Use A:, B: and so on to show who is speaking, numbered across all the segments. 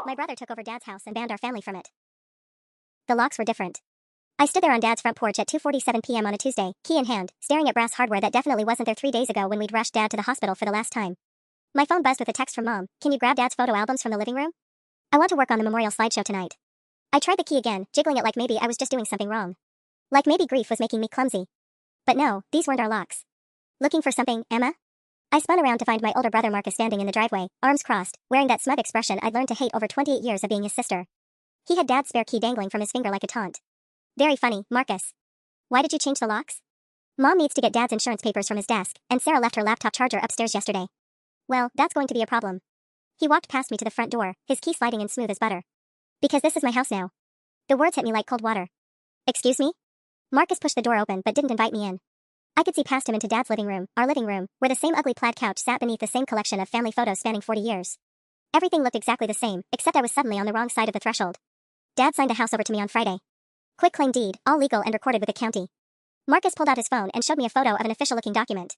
A: My brother took over Dad's house and banned our family from it. The locks were different. I stood there on Dad's front porch at 2:47 p.m. on a Tuesday, key in hand, staring at brass hardware that definitely wasn't there 3 days ago when we'd rushed Dad to the hospital for the last time. My phone buzzed with a text from Mom. Can you grab Dad's photo albums from the living room? I want to work on the memorial slideshow tonight. I tried the key again, jiggling it like maybe I was just doing something wrong. Like maybe grief was making me clumsy. But no, these weren't our locks. Looking for something, Emma? I spun around to find my older brother Marcus standing in the driveway, arms crossed, wearing that smug expression I'd learned to hate over 28 years of being his sister. He had Dad's spare key dangling from his finger like a taunt. Very funny, Marcus. Why did you change the locks? Mom needs to get Dad's insurance papers from his desk, and Sarah left her laptop charger upstairs yesterday. Well, that's going to be a problem. He walked past me to the front door, his key sliding in smooth as butter. Because this is my house now. The words hit me like cold water. Excuse me? Marcus pushed the door open but didn't invite me in. I could see past him into Dad's living room, our living room, where the same ugly plaid couch sat beneath the same collection of family photos spanning 40 years. Everything looked exactly the same, except I was suddenly on the wrong side of the threshold. Dad signed the house over to me on Friday. Quick claim deed, all legal and recorded with the county. Marcus pulled out his phone and showed me a photo of an official-looking document.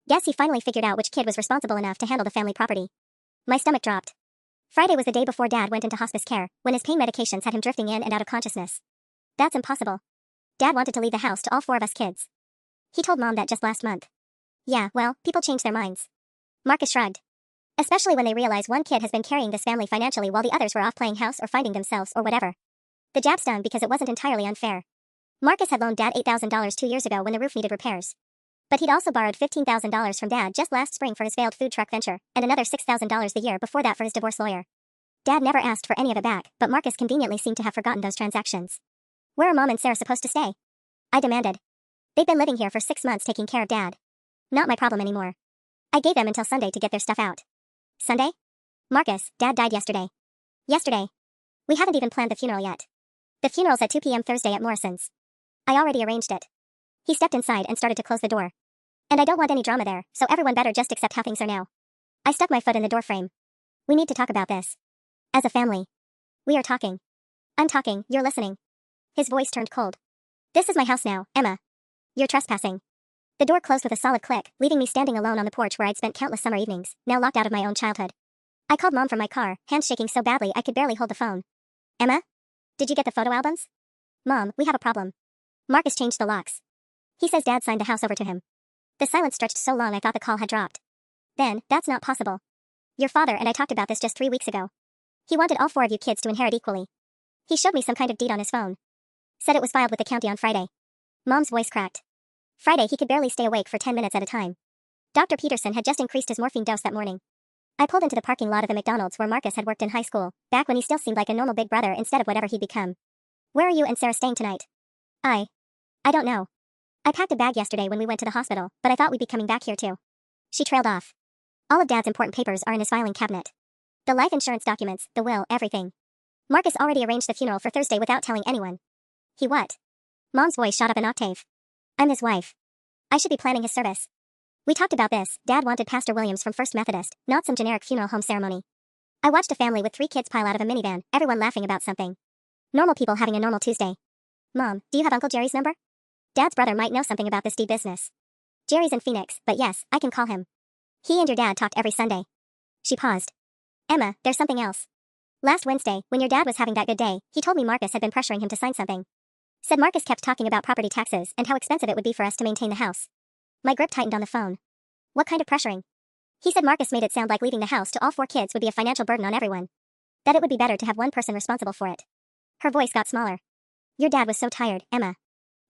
A: Guess he finally figured out which kid was responsible enough to handle the family property. My stomach dropped. Friday was the day before Dad went into hospice care, when his pain medications had him drifting in and out of consciousness. That's impossible. Dad wanted to leave the house to all 4 of us kids. He told Mom that just last month. Yeah, well, people change their minds. Marcus shrugged. Especially when they realize one kid has been carrying this family financially while the others were off playing house or finding themselves or whatever. The jab stung because it wasn't entirely unfair. Marcus had loaned Dad $8,000 2 years ago when the roof needed repairs. But he'd also borrowed $15,000 from Dad just last spring for his failed food truck venture, and another $6,000 the year before that for his divorce lawyer. Dad never asked for any of it back, but Marcus conveniently seemed to have forgotten those transactions. Where are Mom and Sarah supposed to stay? I demanded. They've been living here for 6 months taking care of Dad. Not my problem anymore. I gave them until Sunday to get their stuff out. Sunday? Marcus, Dad died yesterday. Yesterday. We haven't even planned the funeral yet. The funeral's at 2 p.m. Thursday at Morrison's. I already arranged it. He stepped inside and started to close the door. And I don't want any drama there, so everyone better just accept how things are now. I stuck my foot in the doorframe. We need to talk about this. As a family. We are talking. I'm talking, you're listening. His voice turned cold. This is my house now, Emma. You're trespassing. The door closed with a solid click, leaving me standing alone on the porch where I'd spent countless summer evenings, now locked out of my own childhood. I called Mom from my car, hands shaking so badly I could barely hold the phone. Emma? Did you get the photo albums? Mom, we have a problem. Marcus changed the locks. He says Dad signed the house over to him. The silence stretched so long I thought the call had dropped. Then, that's not possible. Your father and I talked about this just 3 weeks ago. He wanted all 4 of you kids to inherit equally. He showed me some kind of deed on his phone. Said it was filed with the county on Friday. Mom's voice cracked. Friday he could barely stay awake for 10 minutes at a time. Dr. Peterson had just increased his morphine dose that morning. I pulled into the parking lot of the McDonald's where Marcus had worked in high school, back when he still seemed like a normal big brother instead of whatever he'd become. Where are you and Sarah staying tonight? I don't know. I packed a bag yesterday when we went to the hospital, but I thought we'd be coming back here too. She trailed off. All of Dad's important papers are in his filing cabinet. The life insurance documents, the will, everything. Marcus already arranged the funeral for Thursday without telling anyone. He what? Mom's voice shot up an octave. I'm his wife. I should be planning his service. We talked about this. Dad wanted Pastor Williams from First Methodist, not some generic funeral home ceremony. I watched a family with 3 kids pile out of a minivan, everyone laughing about something. Normal people having a normal Tuesday. Mom, do you have Uncle Jerry's number? Dad's brother might know something about this deed business. Jerry's in Phoenix, but yes, I can call him. He and your dad talked every Sunday. She paused. Emma, there's something else. Last Wednesday, when your dad was having that good day, he told me Marcus had been pressuring him to sign something. Said Marcus kept talking about property taxes and how expensive it would be for us to maintain the house. My grip tightened on the phone. What kind of pressuring? He said Marcus made it sound like leaving the house to all 4 kids would be a financial burden on everyone. That it would be better to have one person responsible for it. Her voice got smaller. Your dad was so tired, Emma.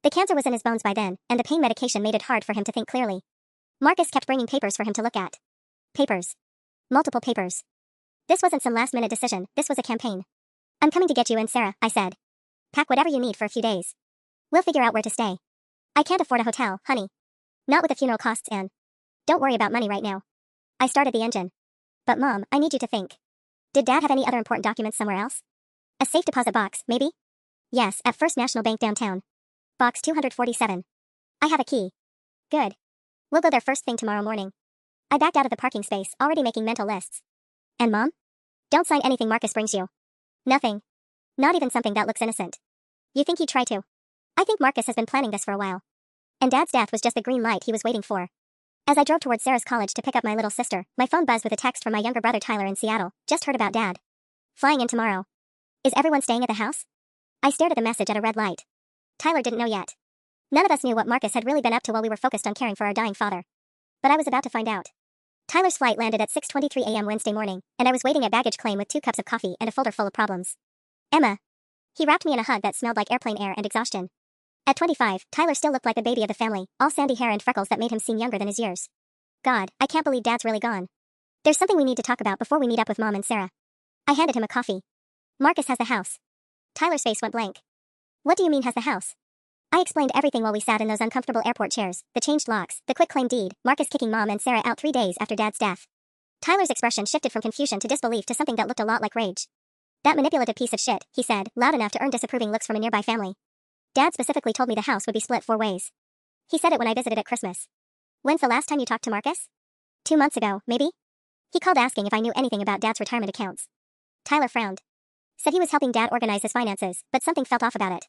A: The cancer was in his bones by then, and the pain medication made it hard for him to think clearly. Marcus kept bringing papers for him to look at. Papers. Multiple papers. This wasn't some last-minute decision, this was a campaign. I'm coming to get you and Sarah, I said. Pack whatever you need for a few days. We'll figure out where to stay. I can't afford a hotel, honey. Not with the funeral costs and. Don't worry about money right now. I started the engine. But Mom, I need you to think. Did Dad have any other important documents somewhere else? A safe deposit box, maybe? Yes, at First National Bank downtown. Box 247. I have a key. Good. We'll go there first thing tomorrow morning. I backed out of the parking space, already making mental lists. And Mom? Don't sign anything Marcus brings you. Nothing. Not even something that looks innocent. You think he'd try to? I think Marcus has been planning this for a while. And Dad's death was just the green light he was waiting for. As I drove towards Sarah's college to pick up my little sister, my phone buzzed with a text from my younger brother Tyler in Seattle. Just heard about Dad. Flying in tomorrow. Is everyone staying at the house? I stared at the message at a red light. Tyler didn't know yet. None of us knew what Marcus had really been up to while we were focused on caring for our dying father. But I was about to find out. Tyler's flight landed at 6:23 a.m. Wednesday morning, and I was waiting at baggage claim with 2 cups of coffee and a folder full of problems. Emma. He wrapped me in a hug that smelled like airplane air and exhaustion. At 25, Tyler still looked like the baby of the family, all sandy hair and freckles that made him seem younger than his years. God, I can't believe Dad's really gone. There's something we need to talk about before we meet up with Mom and Sarah. I handed him a coffee. Marcus has the house. Tyler's face went blank. What do you mean has the house? I explained everything while we sat in those uncomfortable airport chairs, the changed locks, the quitclaim deed, Marcus kicking Mom and Sarah out 3 days after Dad's death. Tyler's expression shifted from confusion to disbelief to something that looked a lot like rage. That manipulative piece of shit, he said, loud enough to earn disapproving looks from a nearby family. Dad specifically told me the house would be split 4 ways. He said it when I visited at Christmas. When's the last time you talked to Marcus? 2 months ago, maybe? He called asking if I knew anything about Dad's retirement accounts. Tyler frowned. Said he was helping Dad organize his finances, but something felt off about it.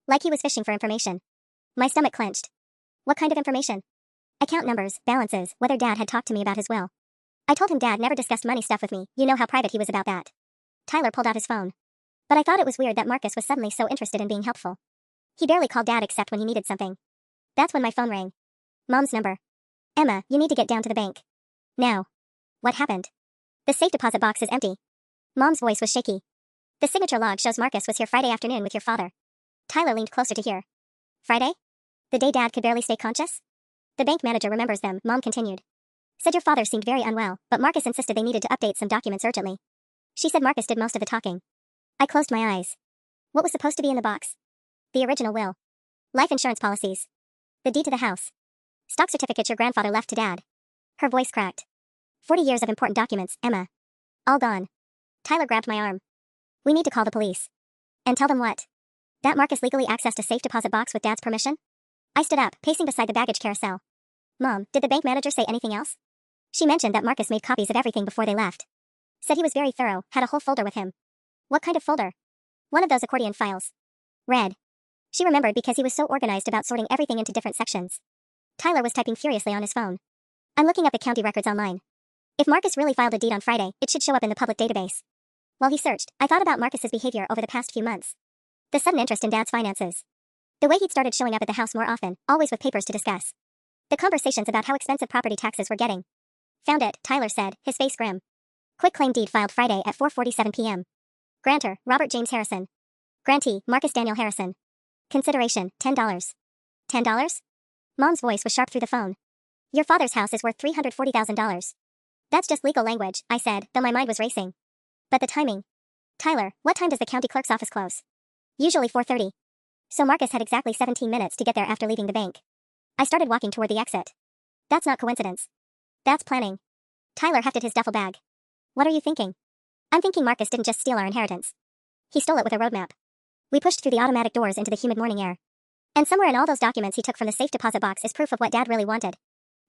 A: Like he was fishing for information. My stomach clenched. What kind of information? Account numbers, balances, whether Dad had talked to me about his will. I told him Dad never discussed money stuff with me, you know how private he was about that. Tyler pulled out his phone. But I thought it was weird that Marcus was suddenly so interested in being helpful. He barely called Dad except when he needed something. That's when my phone rang. Mom's number. Emma, you need to get down to the bank. Now. What happened? The safe deposit box is empty. Mom's voice was shaky. The signature log shows Marcus was here Friday afternoon with your father. Tyler leaned closer to hear. Friday? The day Dad could barely stay conscious? The bank manager remembers them, Mom continued. Said your father seemed very unwell, but Marcus insisted they needed to update some documents urgently. She said Marcus did most of the talking. I closed my eyes. What was supposed to be in the box? The original will. Life insurance policies. The deed to the house. Stock certificates your grandfather left to Dad. Her voice cracked. 40 years of important documents, Emma. All gone. Tyler grabbed my arm. We need to call the police. And tell them what? That Marcus legally accessed a safe deposit box with Dad's permission? I stood up, pacing beside the baggage carousel. Mom, did the bank manager say anything else? She mentioned that Marcus made copies of everything before they left. Said he was very thorough, had a whole folder with him. What kind of folder? One of those accordion files. Red. She remembered because he was so organized about sorting everything into different sections. Tyler was typing furiously on his phone. I'm looking up the county records online. If Marcus really filed a deed on Friday, it should show up in the public database. While he searched, I thought about Marcus's behavior over the past few months. The sudden interest in Dad's finances. The way he'd started showing up at the house more often, always with papers to discuss. The conversations about how expensive property taxes were getting. Found it, Tyler said, his face grim. Quitclaim deed filed Friday at 4:47 p.m. Grantor, Robert James Harrison. Grantee, Marcus Daniel Harrison. Consideration, $10. $10? Mom's voice was sharp through the phone. Your father's house is worth $340,000. That's just legal language, I said, though my mind was racing. But the timing. Tyler, what time does the county clerk's office close? Usually 4:30. So Marcus had exactly 17 minutes to get there after leaving the bank. I started walking toward the exit. That's not coincidence. That's planning. Tyler hefted his duffel bag. What are you thinking? I'm thinking Marcus didn't just steal our inheritance. He stole it with a roadmap. We pushed through the automatic doors into the humid morning air. And somewhere in all those documents he took from the safe deposit box is proof of what Dad really wanted.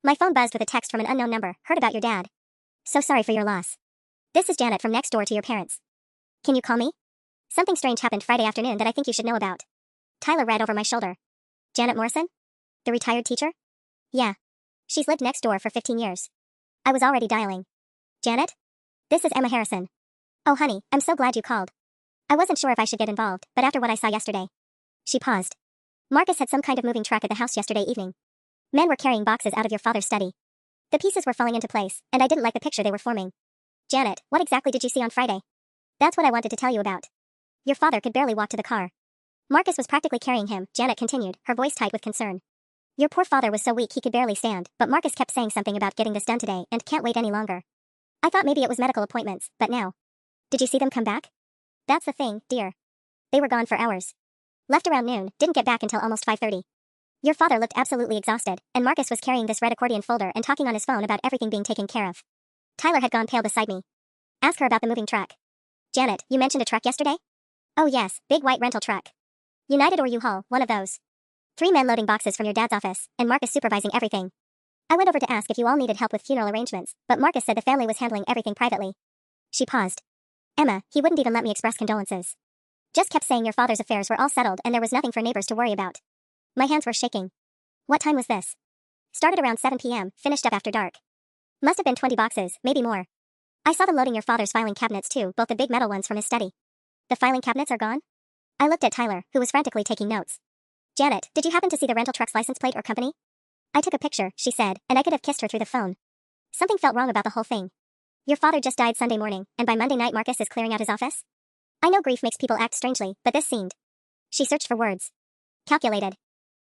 A: My phone buzzed with a text from an unknown number. Heard about your dad. So sorry for your loss. This is Janet from next door to your parents. Can you call me? Something strange happened Friday afternoon that I think you should know about. Tyler read over my shoulder. Janet Morrison? The retired teacher? Yeah. She's lived next door for 15 years. I was already dialing. Janet? This is Emma Harrison. Oh honey, I'm so glad you called. I wasn't sure if I should get involved, but after what I saw yesterday. She paused. Marcus had some kind of moving truck at the house yesterday evening. Men were carrying boxes out of your father's study. The pieces were falling into place, and I didn't like the picture they were forming. Janet, what exactly did you see on Friday? That's what I wanted to tell you about. Your father could barely walk to the car. Marcus was practically carrying him, Janet continued, her voice tight with concern. Your poor father was so weak he could barely stand, but Marcus kept saying something about getting this done today and can't wait any longer. I thought maybe it was medical appointments, but now. Did you see them come back? That's the thing, dear. They were gone for hours. Left around noon, didn't get back until almost 5:30. Your father looked absolutely exhausted, and Marcus was carrying this red accordion folder and talking on his phone about everything being taken care of. Tyler had gone pale beside me. Ask her about the moving truck. Janet, you mentioned a truck yesterday? Oh yes, big white rental truck. United or U-Haul, one of those. 3 men loading boxes from your dad's office, and Marcus supervising everything. I went over to ask if you all needed help with funeral arrangements, but Marcus said the family was handling everything privately. She paused. Emma, he wouldn't even let me express condolences. Just kept saying your father's affairs were all settled and there was nothing for neighbors to worry about. My hands were shaking. What time was this? Started around 7 p.m., finished up after dark. Must have been 20 boxes, maybe more. I saw them loading your father's filing cabinets too, both the big metal ones from his study. The filing cabinets are gone? I looked at Tyler, who was frantically taking notes. Janet, did you happen to see the rental truck's license plate or company? I took a picture, she said, and I could have kissed her through the phone. Something felt wrong about the whole thing. Your father just died Sunday morning, and by Monday night Marcus is clearing out his office? I know grief makes people act strangely, but this seemed. She searched for words. Calculated.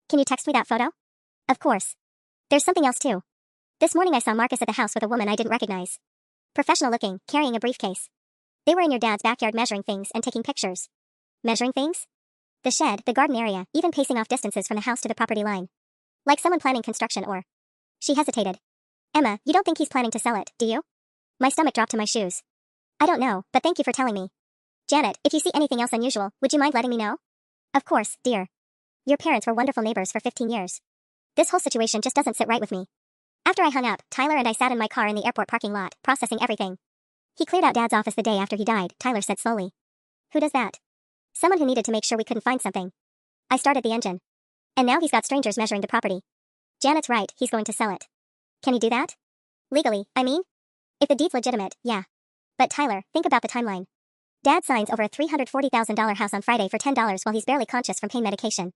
A: Can you text me that photo? Of course. There's something else too. This morning I saw Marcus at the house with a woman I didn't recognize. Professional looking, carrying a briefcase. They were in your dad's backyard measuring things and taking pictures. Measuring things? The shed, the garden area, even pacing off distances from the house to the property line. Like someone planning construction or... She hesitated. Emma, you don't think he's planning to sell it, do you? My stomach dropped to my shoes. I don't know, but thank you for telling me. Janet, if you see anything else unusual, would you mind letting me know? Of course, dear. Your parents were wonderful neighbors for 15 years. This whole situation just doesn't sit right with me. After I hung up, Tyler and I sat in my car in the airport parking lot, processing everything. He cleared out Dad's office the day after he died, Tyler said slowly. Who does that? Someone who needed to make sure we couldn't find something. I started the engine. And now he's got strangers measuring the property. Janet's right, he's going to sell it. Can he do that? Legally, I mean? If the deed's legitimate, yeah. But Tyler, think about the timeline. Dad signs over a $340,000 house on Friday for $10 while he's barely conscious from pain medication.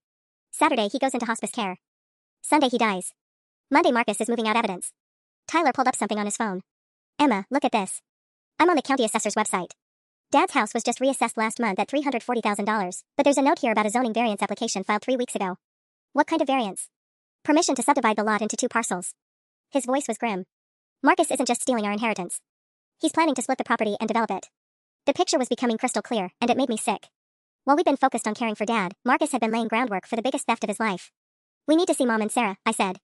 A: Saturday he goes into hospice care. Sunday he dies. Monday Marcus is moving out evidence. Tyler pulled up something on his phone. Emma, look at this. I'm on the county assessor's website. Dad's house was just reassessed last month at $340,000, but there's a note here about a zoning variance application filed 3 weeks ago. What kind of variance? Permission to subdivide the lot into 2 parcels. His voice was grim. Marcus isn't just stealing our inheritance. He's planning to split the property and develop it. The picture was becoming crystal clear, and it made me sick. While we'd been focused on caring for Dad, Marcus had been laying groundwork for the biggest theft of his life. We need to see Mom and Sarah, I said.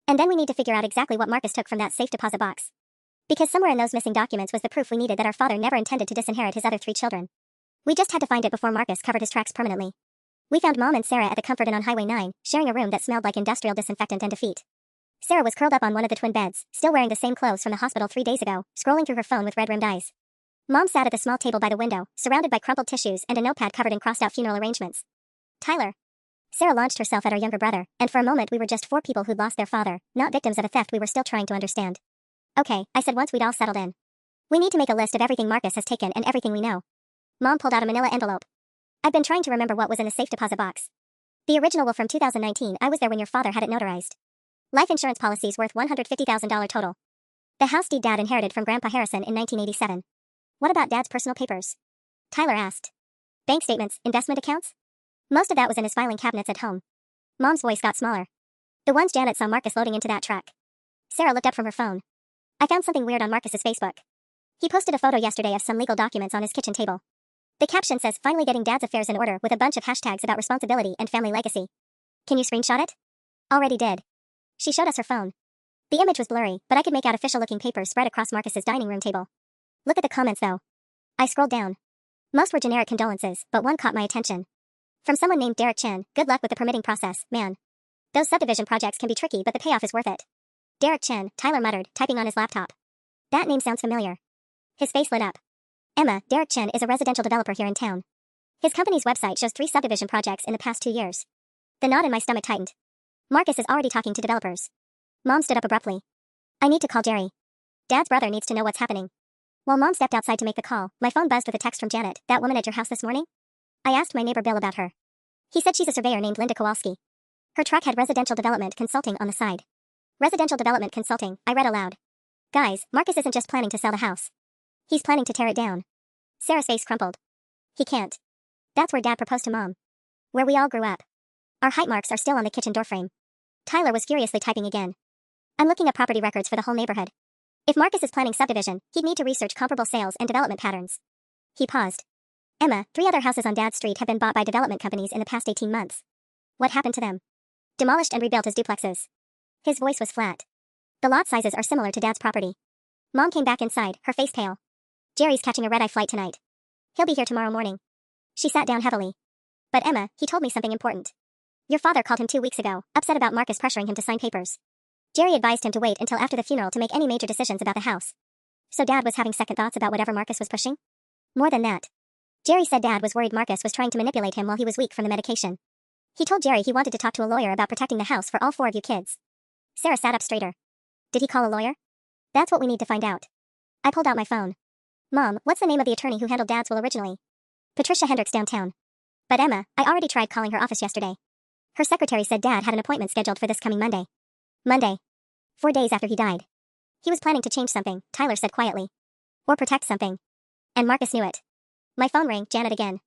A: And then we need to figure out exactly what Marcus took from that safe deposit box. Because somewhere in those missing documents was the proof we needed that our father never intended to disinherit his other 3 children. We just had to find it before Marcus covered his tracks permanently. We found Mom and Sarah at the Comfort Inn on Highway 9, sharing a room that smelled like industrial disinfectant and defeat. Sarah was curled up on one of the twin beds, still wearing the same clothes from the hospital 3 days ago, scrolling through her phone with red-rimmed eyes. Mom sat at the small table by the window, surrounded by crumpled tissues and a notepad covered in crossed-out funeral arrangements. Tyler. Sarah launched herself at our younger brother, and for a moment we were just 4 people who'd lost their father, not victims of a theft we were still trying to understand. Okay, I said once we'd all settled in. We need to make a list of everything Marcus has taken and everything we know. Mom pulled out a manila envelope. I'd been trying to remember what was in the safe deposit box. The original will from 2019, I was there when your father had it notarized. Life insurance policies worth $150,000 total. The house deed Dad inherited from Grandpa Harrison in 1987. What about Dad's personal papers? Tyler asked. Bank statements, investment accounts? Most of that was in his filing cabinets at home. Mom's voice got smaller. The ones Janet saw Marcus loading into that truck. Sarah looked up from her phone. I found something weird on Marcus's Facebook. He posted a photo yesterday of some legal documents on his kitchen table. The caption says, finally getting Dad's affairs in order, with a bunch of hashtags about responsibility and family legacy. Can you screenshot it? Already did. She showed us her phone. The image was blurry, but I could make out official-looking papers spread across Marcus's dining room table. Look at the comments though. I scrolled down. Most were generic condolences, but one caught my attention. From someone named Derek Chen, good luck with the permitting process, man. Those subdivision projects can be tricky, but the payoff is worth it. Derek Chen, Tyler muttered, typing on his laptop. That name sounds familiar. His face lit up. Emma, Derek Chen is a residential developer here in town. His company's website shows 3 subdivision projects in the past 2 years. The knot in my stomach tightened. Marcus is already talking to developers. Mom stood up abruptly. I need to call Jerry. Dad's brother needs to know what's happening. While Mom stepped outside to make the call, my phone buzzed with a text from Janet, that woman at your house this morning? I asked my neighbor Bill about her. He said she's a surveyor named Linda Kowalski. Her truck had residential development consulting on the side. Residential development consulting, I read aloud. Guys, Marcus isn't just planning to sell the house. He's planning to tear it down. Sarah's face crumpled. He can't. That's where Dad proposed to Mom. Where we all grew up. Our height marks are still on the kitchen doorframe. Tyler was furiously typing again. I'm looking up property records for the whole neighborhood. If Marcus is planning subdivision, he'd need to research comparable sales and development patterns. He paused. Emma, 3 other houses on Dad's street have been bought by development companies in the past 18 months. What happened to them? Demolished and rebuilt as duplexes. His voice was flat. The lot sizes are similar to Dad's property. Mom came back inside, her face pale. Jerry's catching a red-eye flight tonight. He'll be here tomorrow morning. She sat down heavily. But Emma, he told me something important. Your father called him 2 weeks ago, upset about Marcus pressuring him to sign papers. Jerry advised him to wait until after the funeral to make any major decisions about the house. So Dad was having second thoughts about whatever Marcus was pushing? More than that. Jerry said Dad was worried Marcus was trying to manipulate him while he was weak from the medication. He told Jerry he wanted to talk to a lawyer about protecting the house for all 4 of you kids. Sarah sat up straighter. Did he call a lawyer? That's what we need to find out. I pulled out my phone. Mom, what's the name of the attorney who handled Dad's will originally? Patricia Hendricks downtown. But Emma, I already tried calling her office yesterday. Her secretary said Dad had an appointment scheduled for this coming Monday. Monday. 4 days after he died. He was planning to change something, Tyler said quietly. Or protect something. And Marcus knew it. My phone rang, Janet again.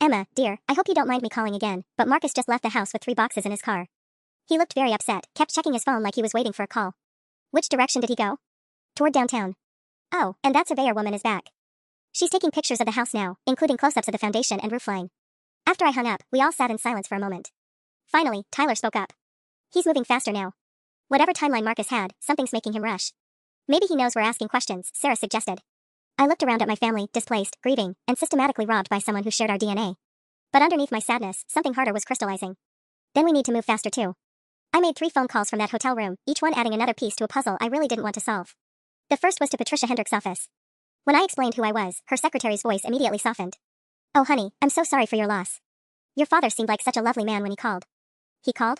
A: Emma, dear, I hope you don't mind me calling again, but Marcus just left the house with 3 boxes in his car. He looked very upset, kept checking his phone like he was waiting for a call. Which direction did he go? Toward downtown. Oh, and that surveyor woman is back. She's taking pictures of the house now, including close-ups of the foundation and roofline. After I hung up, we all sat in silence for a moment. Finally, Tyler spoke up. He's moving faster now. Whatever timeline Marcus had, something's making him rush. Maybe he knows we're asking questions, Sarah suggested. I looked around at my family, displaced, grieving, and systematically robbed by someone who shared our DNA. But underneath my sadness, something harder was crystallizing. Then we need to move faster too. I made 3 phone calls from that hotel room, each one adding another piece to a puzzle I really didn't want to solve. The first was to Patricia Hendricks' office. When I explained who I was, her secretary's voice immediately softened. Oh honey, I'm so sorry for your loss. Your father seemed like such a lovely man when he called. He called?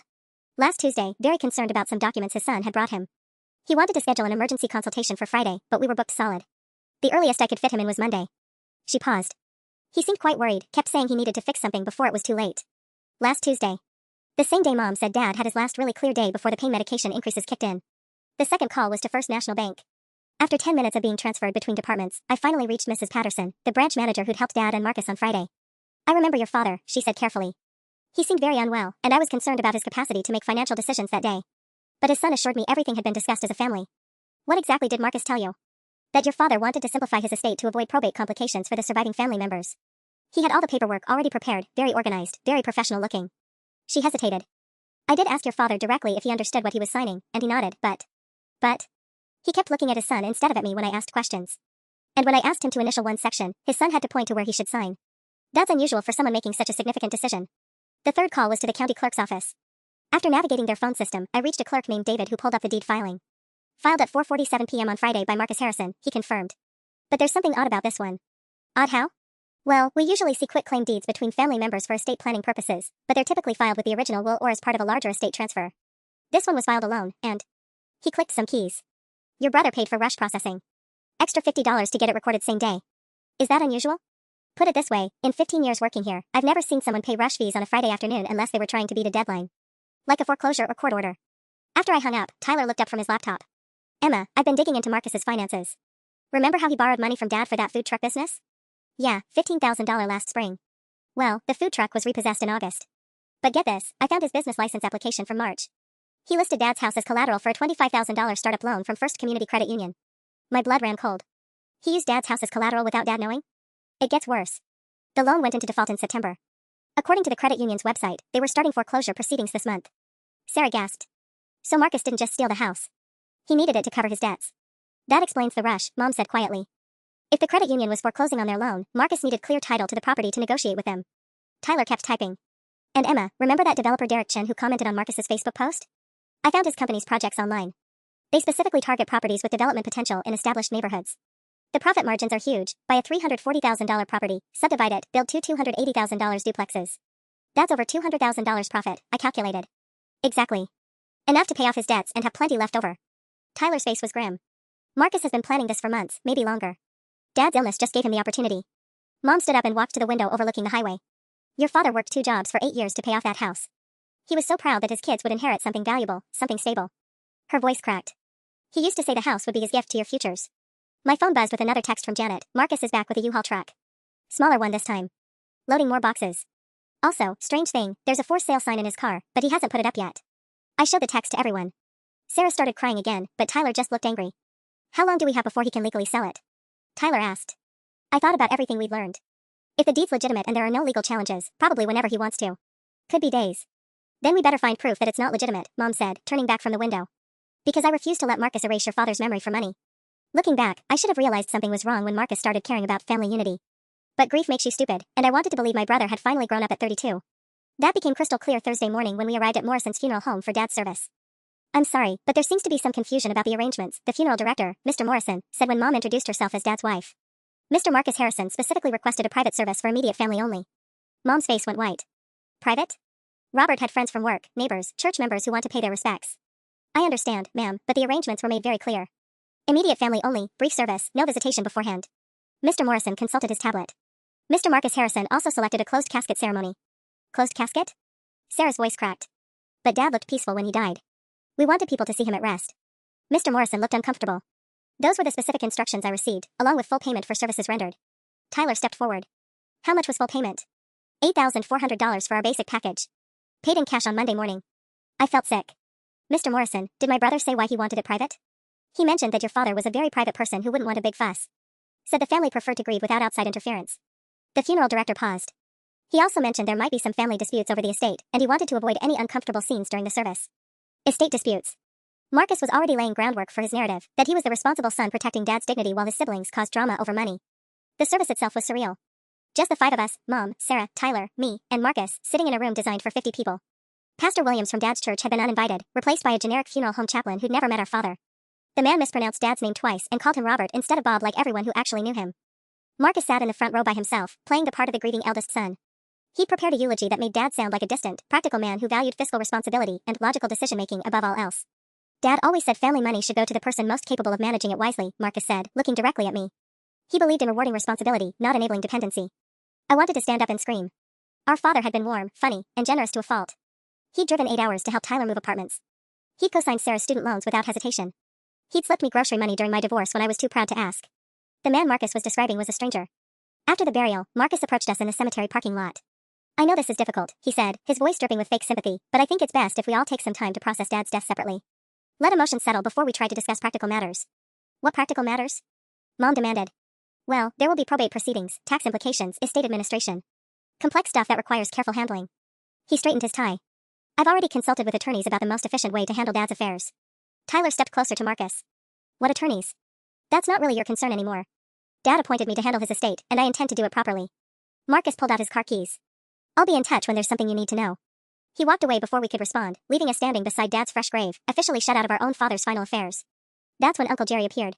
A: Last Tuesday, very concerned about some documents his son had brought him. He wanted to schedule an emergency consultation for Friday, but we were booked solid. The earliest I could fit him in was Monday. She paused. He seemed quite worried, kept saying he needed to fix something before it was too late. Last Tuesday. The same day Mom said Dad had his last really clear day before the pain medication increases kicked in. The second call was to First National Bank. After 10 minutes of being transferred between departments, I finally reached Mrs. Patterson, the branch manager who'd helped Dad and Marcus on Friday. I remember your father, she said carefully. He seemed very unwell, and I was concerned about his capacity to make financial decisions that day. But his son assured me everything had been discussed as a family. What exactly did Marcus tell you? That your father wanted to simplify his estate to avoid probate complications for the surviving family members. He had all the paperwork already prepared, very organized, very professional looking. She hesitated. I did ask your father directly if he understood what he was signing, and he nodded, but... He kept looking at his son instead of at me when I asked questions. And when I asked him to initial one section, his son had to point to where he should sign. That's unusual for someone making such a significant decision. The third call was to the county clerk's office. After navigating their phone system, I reached a clerk named David who pulled up the deed filing. Filed at 4:47 p.m. on Friday by Marcus Harrison, he confirmed. But there's something odd about this one. Odd how? Well, we usually see quitclaim deeds between family members for estate planning purposes, but they're typically filed with the original will or as part of a larger estate transfer. This one was filed alone, and... He clicked some keys. Your brother paid for rush processing. Extra $50 to get it recorded same day. Is that unusual? Put it this way, in 15 years working here, I've never seen someone pay rush fees on a Friday afternoon unless they were trying to beat a deadline. Like a foreclosure or court order. After I hung up, Tyler looked up from his laptop. Emma, I've been digging into Marcus's finances. Remember how he borrowed money from Dad for that food truck business? Yeah, $15,000 last spring. Well, the food truck was repossessed in August. But get this, I found his business license application from March. He listed Dad's house as collateral for a $25,000 startup loan from First Community Credit Union. My blood ran cold. He used Dad's house as collateral without Dad knowing? It gets worse. The loan went into default in September. According to the credit union's website, they were starting foreclosure proceedings this month. Sarah gasped. So Marcus didn't just steal the house. He needed it to cover his debts. That explains the rush, Mom said quietly. If the credit union was foreclosing on their loan, Marcus needed clear title to the property to negotiate with them. Tyler kept typing. And Emma, remember that developer Derek Chen who commented on Marcus's Facebook post? I found his company's projects online. They specifically target properties with development potential in established neighborhoods. The profit margins are huge. Buy a $340,000 property, subdivide it, build 2 $280,000 duplexes. That's over $200,000 profit, I calculated. Exactly. Enough to pay off his debts and have plenty left over. Tyler's face was grim. Marcus has been planning this for months, maybe longer. Dad's illness just gave him the opportunity. Mom stood up and walked to the window overlooking the highway. Your father worked 2 jobs for 8 years to pay off that house. He was so proud that his kids would inherit something valuable, something stable. Her voice cracked. He used to say the house would be his gift to your futures. My phone buzzed with another text from Janet. Marcus is back with a U-Haul truck. Smaller one this time. Loading more boxes. Also, strange thing, there's a for sale sign in his car, but he hasn't put it up yet. I showed the text to everyone. Sarah started crying again, but Tyler just looked angry. How long do we have before he can legally sell it? Tyler asked. I thought about everything we'd learned. If the deed's legitimate and there are no legal challenges, probably whenever he wants to. Could be days. Then we better find proof that it's not legitimate, Mom said, turning back from the window. Because I refuse to let Marcus erase your father's memory for money. Looking back, I should have realized something was wrong when Marcus started caring about family unity. But grief makes you stupid, and I wanted to believe my brother had finally grown up at 32. That became crystal clear Thursday morning when we arrived at Morrison's funeral home for Dad's service. I'm sorry, but there seems to be some confusion about the arrangements, the funeral director, Mr. Morrison, said when Mom introduced herself as Dad's wife. Mr. Marcus Harrison specifically requested a private service for immediate family only. Mom's face went white. Private? Robert had friends from work, neighbors, church members who want to pay their respects. I understand, ma'am, but the arrangements were made very clear. Immediate family only, brief service, no visitation beforehand. Mr. Morrison consulted his tablet. Mr. Marcus Harrison also selected a closed casket ceremony. Closed casket? Sarah's voice cracked. But Dad looked peaceful when he died. We wanted people to see him at rest. Mr. Morrison looked uncomfortable. Those were the specific instructions I received, along with full payment for services rendered. Tyler stepped forward. How much was full payment? $8,400 for our basic package. Paid in cash on Monday morning. I felt sick. Mr. Morrison, did my brother say why he wanted it private? He mentioned that your father was a very private person who wouldn't want a big fuss. Said the family preferred to grieve without outside interference. The funeral director paused. He also mentioned there might be some family disputes over the estate, and he wanted to avoid any uncomfortable scenes during the service. Estate disputes. Marcus was already laying groundwork for his narrative, that he was the responsible son protecting Dad's dignity while his siblings caused drama over money. The service itself was surreal. Just the 5 of us, Mom, Sarah, Tyler, me, and Marcus, sitting in a room designed for 50 people. Pastor Williams from Dad's church had been uninvited, replaced by a generic funeral home chaplain who'd never met our father. The man mispronounced Dad's name twice and called him Robert instead of Bob like everyone who actually knew him. Marcus sat in the front row by himself, playing the part of the grieving eldest son. He'd prepared a eulogy that made Dad sound like a distant, practical man who valued fiscal responsibility and logical decision-making above all else. Dad always said family money should go to the person most capable of managing it wisely, Marcus said, looking directly at me. He believed in rewarding responsibility, not enabling dependency. I wanted to stand up and scream. Our father had been warm, funny, and generous to a fault. He'd driven 8 hours to help Tyler move apartments. He'd co-signed Sarah's student loans without hesitation. He'd slipped me grocery money during my divorce when I was too proud to ask. The man Marcus was describing was a stranger. After the burial, Marcus approached us in the cemetery parking lot. I know this is difficult, he said, his voice dripping with fake sympathy, but I think it's best if we all take some time to process Dad's death separately. Let emotions settle before we try to discuss practical matters. What practical matters? Mom demanded. Well, there will be probate proceedings, tax implications, estate administration. Complex stuff that requires careful handling. He straightened his tie. I've already consulted with attorneys about the most efficient way to handle Dad's affairs. Tyler stepped closer to Marcus. What attorneys? That's not really your concern anymore. Dad appointed me to handle his estate, and I intend to do it properly. Marcus pulled out his car keys. I'll be in touch when there's something you need to know. He walked away before we could respond, leaving us standing beside Dad's fresh grave, officially shut out of our own father's final affairs. That's when Uncle Jerry appeared.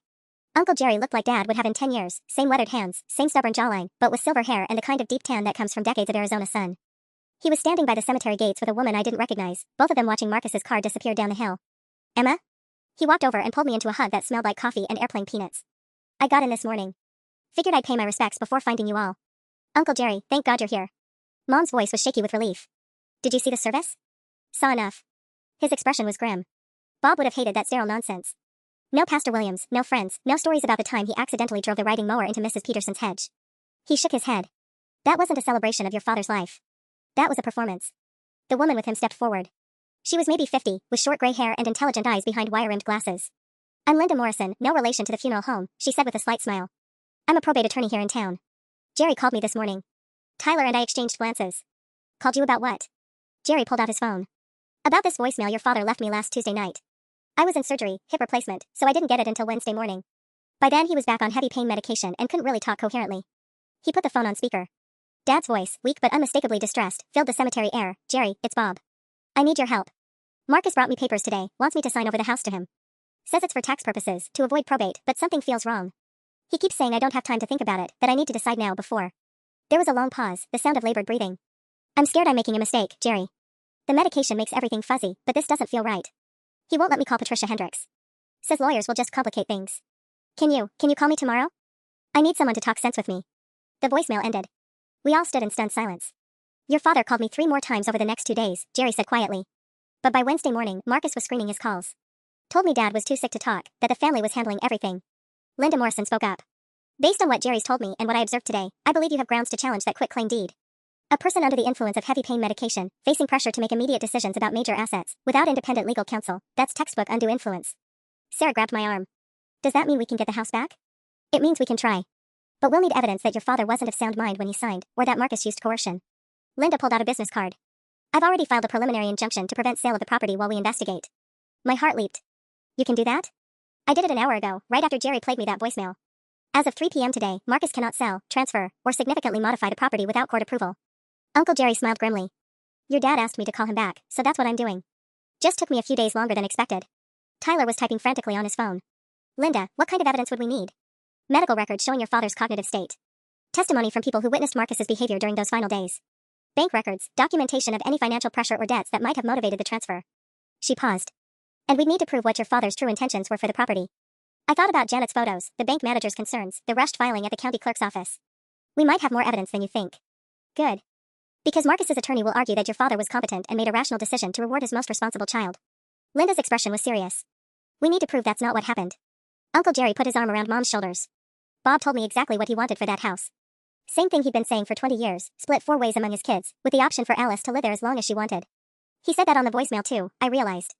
A: Uncle Jerry looked like Dad would have in 10 years, same weathered hands, same stubborn jawline, but with silver hair and the kind of deep tan that comes from decades of Arizona sun. He was standing by the cemetery gates with a woman I didn't recognize, both of them watching Marcus's car disappear down the hill. Emma? He walked over and pulled me into a hug that smelled like coffee and airplane peanuts. I got in this morning. Figured I'd pay my respects before finding you all. Uncle Jerry, thank God you're here. Mom's voice was shaky with relief. Did you see the service? Saw enough. His expression was grim. Bob would have hated that sterile nonsense. No Pastor Williams, no friends, no stories about the time he accidentally drove the riding mower into Mrs. Peterson's hedge. He shook his head. That wasn't a celebration of your father's life. That was a performance. The woman with him stepped forward. She was maybe 50, with short gray hair and intelligent eyes behind wire-rimmed glasses. I'm Linda Morrison, no relation to the funeral home, she said with a slight smile. I'm a probate attorney here in town. Jerry called me this morning. Tyler and I exchanged glances. Called you about what? Jerry pulled out his phone. About this voicemail your father left me last Tuesday night. I was in surgery, hip replacement, so I didn't get it until Wednesday morning. By then he was back on heavy pain medication and couldn't really talk coherently. He put the phone on speaker. Dad's voice, weak but unmistakably distressed, filled the cemetery air. Jerry, it's Bob. I need your help. Marcus brought me papers today, wants me to sign over the house to him. Says it's for tax purposes, to avoid probate, but something feels wrong. He keeps saying I don't have time to think about it, that I need to decide now before. There was a long pause, the sound of labored breathing. I'm scared I'm making a mistake, Jerry. The medication makes everything fuzzy, but this doesn't feel right. He won't let me call Patricia Hendricks. Says lawyers will just complicate things. Can you call me tomorrow? I need someone to talk sense with me. The voicemail ended. We all stood in stunned silence. Your father called me 3 more times over the next 2 days, Jerry said quietly. But by Wednesday morning, Marcus was screening his calls. Told me Dad was too sick to talk, that the family was handling everything. Linda Morrison spoke up. Based on what Jerry's told me and what I observed today, I believe you have grounds to challenge that quitclaim deed. A person under the influence of heavy pain medication, facing pressure to make immediate decisions about major assets, without independent legal counsel, that's textbook undue influence. Sarah grabbed my arm. Does that mean we can get the house back? It means we can try. But we'll need evidence that your father wasn't of sound mind when he signed, or that Marcus used coercion. Linda pulled out a business card. I've already filed a preliminary injunction to prevent sale of the property while we investigate. My heart leaped. You can do that? I did it an hour ago, right after Jerry played me that voicemail. As of 3 p.m. today, Marcus cannot sell, transfer, or significantly modify the property without court approval. Uncle Jerry smiled grimly. Your dad asked me to call him back, so that's what I'm doing. Just took me a few days longer than expected. Tyler was typing frantically on his phone. Linda, what kind of evidence would we need? Medical records showing your father's cognitive state. Testimony from people who witnessed Marcus's behavior during those final days. Bank records, documentation of any financial pressure or debts that might have motivated the transfer. She paused. And we'd need to prove what your father's true intentions were for the property. I thought about Janet's photos, the bank manager's concerns, the rushed filing at the county clerk's office. We might have more evidence than you think. Good. Because Marcus's attorney will argue that your father was competent and made a rational decision to reward his most responsible child. Linda's expression was serious. We need to prove that's not what happened. Uncle Jerry put his arm around Mom's shoulders. Bob told me exactly what he wanted for that house. Same thing he'd been saying for 20 years, split 4 ways among his kids, with the option for Alice to live there as long as she wanted. He said that on the voicemail too, I realized.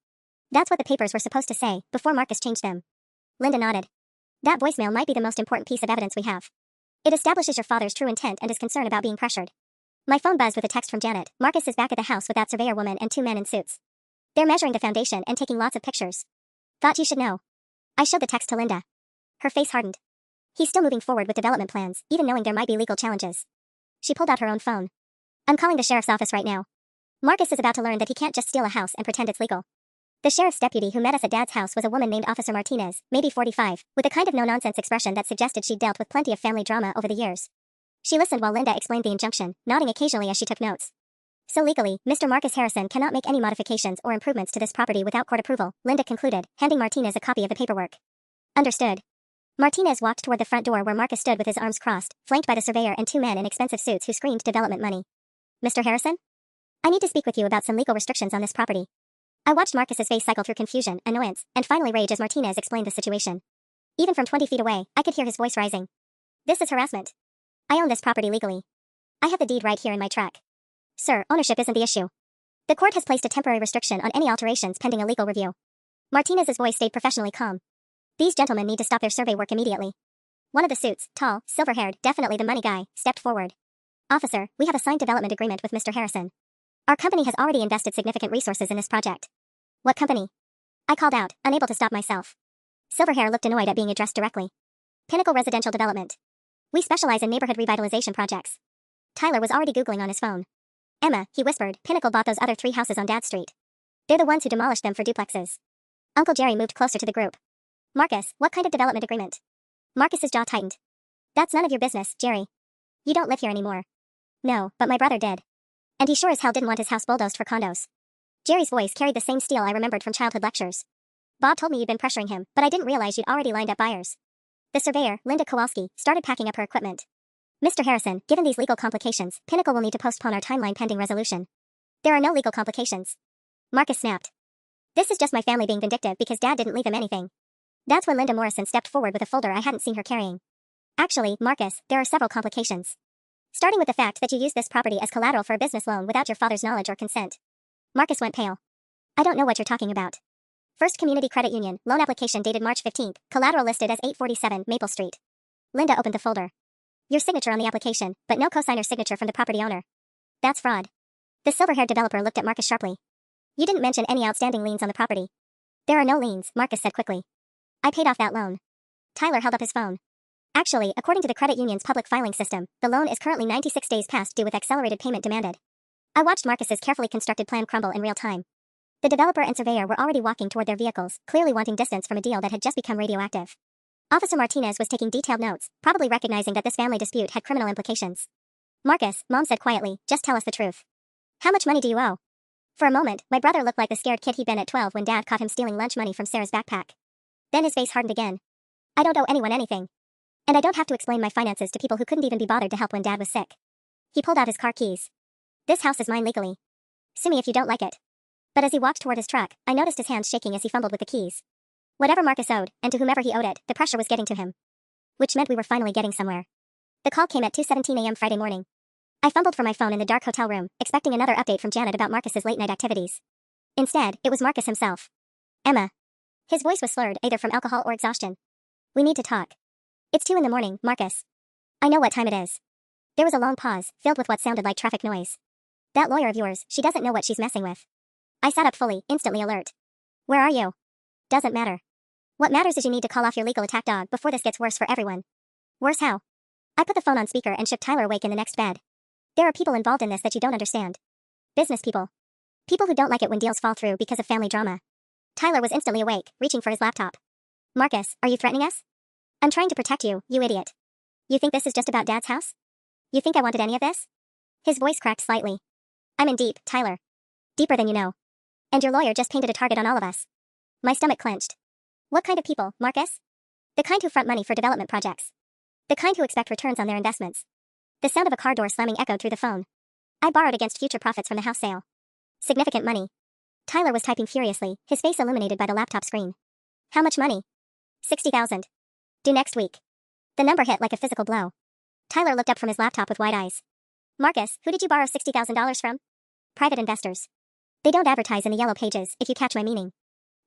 A: That's what the papers were supposed to say, before Marcus changed them. Linda nodded. That voicemail might be the most important piece of evidence we have. It establishes your father's true intent and his concern about being pressured. My phone buzzed with a text from Janet. Marcus is back at the house with that surveyor woman and 2 men in suits. They're measuring the foundation and taking lots of pictures. Thought you should know. I showed the text to Linda. Her face hardened. He's still moving forward with development plans, even knowing there might be legal challenges. She pulled out her own phone. I'm calling the sheriff's office right now. Marcus is about to learn that he can't just steal a house and pretend it's legal. The sheriff's deputy who met us at Dad's house was a woman named Officer Martinez, maybe 45, with a kind of no-nonsense expression that suggested she'd dealt with plenty of family drama over the years. She listened while Linda explained the injunction, nodding occasionally as she took notes. So legally, Mr. Marcus Harrison cannot make any modifications or improvements to this property without court approval, Linda concluded, handing Martinez a copy of the paperwork. Understood. Martinez walked toward the front door where Marcus stood with his arms crossed, flanked by the surveyor and 2 men in expensive suits who screamed development money. Mr. Harrison? I need to speak with you about some legal restrictions on this property. I watched Marcus's face cycle through confusion, annoyance, and finally rage as Martinez explained the situation. Even from 20 feet away, I could hear his voice rising. This is harassment. I own this property legally. I have the deed right here in my track. Sir, ownership isn't the issue. The court has placed a temporary restriction on any alterations pending a legal review. Martinez's voice stayed professionally calm. These gentlemen need to stop their survey work immediately. One of the suits, tall, silver-haired, definitely the money guy, stepped forward. Officer, we have a signed development agreement with Mr. Harrison. Our company has already invested significant resources in this project. What company? I called out, unable to stop myself. Silverhair looked annoyed at being addressed directly. Pinnacle Residential Development. We specialize in neighborhood revitalization projects. Tyler was already Googling on his phone. Emma, he whispered, Pinnacle bought those other 3 houses on Dad Street. They're the ones who demolished them for duplexes. Uncle Jerry moved closer to the group. Marcus, what kind of development agreement? Marcus's jaw tightened. That's none of your business, Jerry. You don't live here anymore. No, but my brother did. And he sure as hell didn't want his house bulldozed for condos. Jerry's voice carried the same steel I remembered from childhood lectures. Bob told me you'd been pressuring him, but I didn't realize you'd already lined up buyers. The surveyor, Linda Kowalski, started packing up her equipment. Mr. Harrison, given these legal complications, Pinnacle will need to postpone our timeline pending resolution. There are no legal complications. Marcus snapped. This is just my family being vindictive because Dad didn't leave him anything. That's when Linda Morrison stepped forward with a folder I hadn't seen her carrying. Actually, Marcus, there are several complications. Starting with the fact that you used this property as collateral for a business loan without your father's knowledge or consent. Marcus went pale. I don't know what you're talking about. First Community Credit Union, loan application dated March 15th, collateral listed as 847 Maple Street. Linda opened the folder. Your signature on the application, but no cosigner signature from the property owner. That's fraud. The silver-haired developer looked at Marcus sharply. You didn't mention any outstanding liens on the property. There are no liens, Marcus said quickly. I paid off that loan. Tyler held up his phone. Actually, according to the credit union's public filing system, the loan is currently 96 days past due with accelerated payment demanded. I watched Marcus's carefully constructed plan crumble in real time. The developer and surveyor were already walking toward their vehicles, clearly wanting distance from a deal that had just become radioactive. Officer Martinez was taking detailed notes, probably recognizing that this family dispute had criminal implications. Marcus, Mom said quietly, just tell us the truth. How much money do you owe? For a moment, my brother looked like the scared kid he'd been at 12 when Dad caught him stealing lunch money from Sarah's backpack. Then his face hardened again. I don't owe anyone anything. And I don't have to explain my finances to people who couldn't even be bothered to help when Dad was sick. He pulled out his car keys. This house is mine legally. Sue me if you don't like it. But as he walked toward his truck, I noticed his hands shaking as he fumbled with the keys. Whatever Marcus owed, and to whomever he owed it, the pressure was getting to him. Which meant we were finally getting somewhere. The call came at 2:17 a.m. Friday morning. I fumbled for my phone in the dark hotel room, expecting another update from Janet about Marcus's late-night activities. Instead, it was Marcus himself. Emma. His voice was slurred, either from alcohol or exhaustion. We need to talk. It's 2 in the morning, Marcus. I know what time it is. There was a long pause, filled with what sounded like traffic noise. That lawyer of yours, she doesn't know what she's messing with. I sat up fully, instantly alert. Where are you? Doesn't matter. What matters is you need to call off your legal attack dog before this gets worse for everyone. Worse how? I put the phone on speaker and shook Tyler awake in the next bed. There are people involved in this that you don't understand. Business people. People who don't like it when deals fall through because of family drama. Tyler was instantly awake, reaching for his laptop. Marcus, are you threatening us? I'm trying to protect you, you idiot. You think this is just about Dad's house? You think I wanted any of this? His voice cracked slightly. I'm in deep, Tyler. Deeper than you know. And your lawyer just painted a target on all of us. My stomach clenched. What kind of people, Marcus? The kind who front money for development projects. The kind who expect returns on their investments. The sound of a car door slamming echoed through the phone. I borrowed against future profits from the house sale. Significant money. Tyler was typing furiously, his face illuminated by the laptop screen. How much money? 60,000. Due next week. The number hit like a physical blow. Tyler looked up from his laptop with wide eyes. Marcus, who did you borrow $60,000 from? Private investors. They don't advertise in the yellow pages, if you catch my meaning.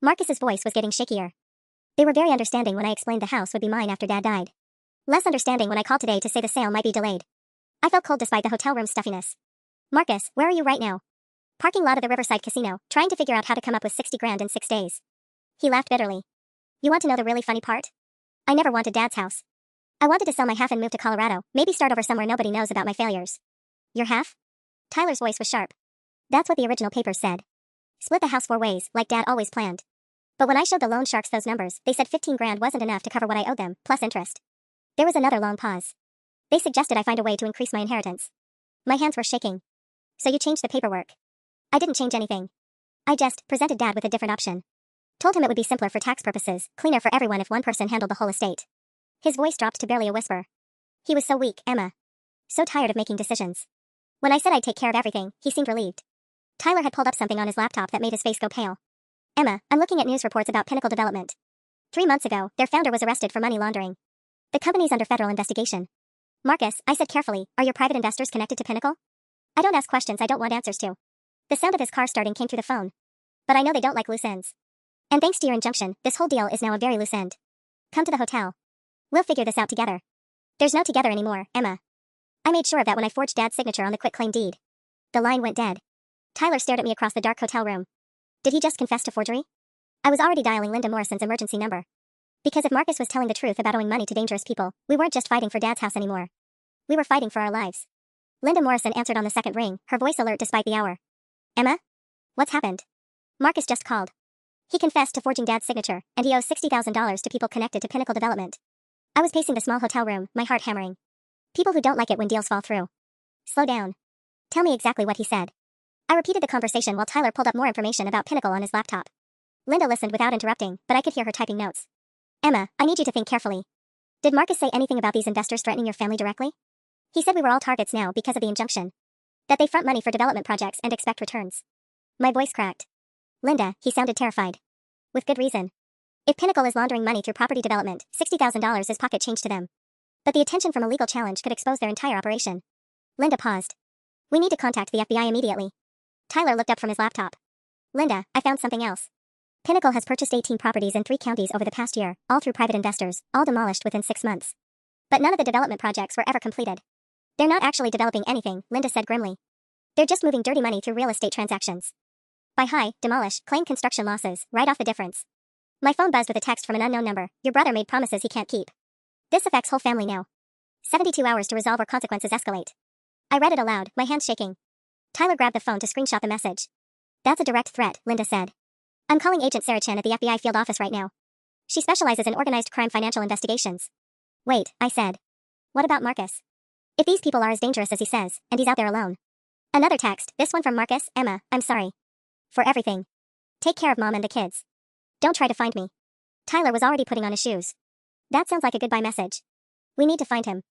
A: Marcus's voice was getting shakier. They were very understanding when I explained the house would be mine after Dad died. Less understanding when I called today to say the sale might be delayed. I felt cold despite the hotel room's stuffiness. Marcus, where are you right now? Parking lot of the Riverside Casino, trying to figure out how to come up with 60 grand in 6 days. He laughed bitterly. You want to know the really funny part? I never wanted Dad's house. I wanted to sell my half and move to Colorado, maybe start over somewhere nobody knows about my failures. Your half? Tyler's voice was sharp. That's what the original papers said. Split the house 4 ways, like Dad always planned. But when I showed the loan sharks those numbers, they said 15 grand wasn't enough to cover what I owed them, plus interest. There was another long pause. They suggested I find a way to increase my inheritance. My hands were shaking. So you changed the paperwork. I didn't change anything. I just presented Dad with a different option. Told him it would be simpler for tax purposes, cleaner for everyone if one person handled the whole estate. His voice dropped to barely a whisper. He was so weak, Emma. So tired of making decisions. When I said I'd take care of everything, he seemed relieved. Tyler had pulled up something on his laptop that made his face go pale. Emma, I'm looking at news reports about Pinnacle Development. 3 months ago, their founder was arrested for money laundering. The company's under federal investigation. Marcus, I said carefully, are your private investors connected to Pinnacle? I don't ask questions I don't want answers to. The sound of his car starting came through the phone. But I know they don't like loose ends. And thanks to your injunction, this whole deal is now a very loose end. Come to the hotel. We'll figure this out together. There's no together anymore, Emma. I made sure of that when I forged Dad's signature on the quitclaim deed. The line went dead. Tyler stared at me across the dark hotel room. Did he just confess to forgery? I was already dialing Linda Morrison's emergency number. Because if Marcus was telling the truth about owing money to dangerous people, we weren't just fighting for Dad's house anymore. We were fighting for our lives. Linda Morrison answered on the second ring, her voice alert despite the hour. Emma? What's happened? Marcus just called. He confessed to forging Dad's signature, and he owes $60,000 to people connected to Pinnacle Development. I was pacing the small hotel room, my heart hammering. People who don't like it when deals fall through. Slow down. Tell me exactly what he said. I repeated the conversation while Tyler pulled up more information about Pinnacle on his laptop. Linda listened without interrupting, but I could hear her typing notes. Emma, I need you to think carefully. Did Marcus say anything about these investors threatening your family directly? He said we were all targets now because of the injunction. That they front money for development projects and expect returns. My voice cracked. Linda, he sounded terrified. With good reason. If Pinnacle is laundering money through property development, $60,000 is pocket change to them. But the attention from a legal challenge could expose their entire operation. Linda paused. We need to contact the FBI immediately. Tyler looked up from his laptop. Linda, I found something else. Pinnacle has purchased 18 properties in 3 counties over the past year, all through private investors, all demolished within 6 months. But none of the development projects were ever completed. They're not actually developing anything, Linda said grimly. They're just moving dirty money through real estate transactions. Buy high, demolish, claim construction losses, write off the difference. My phone buzzed with a text from an unknown number. Your brother made promises he can't keep. This affects whole family now. 72 hours to resolve or consequences escalate. I read it aloud, my hands shaking. Tyler grabbed the phone to screenshot the message. That's a direct threat, Linda said. I'm calling Agent Sarah Chen at the FBI field office right now. She specializes in organized crime financial investigations. Wait, I said. What about Marcus? If these people are as dangerous as he says, and he's out there alone. Another text, this one from Marcus, Emma, I'm sorry. For everything. Take care of Mom and the kids. Don't try to find me. Tyler was already putting on his shoes. That sounds like a goodbye message. We need to find him.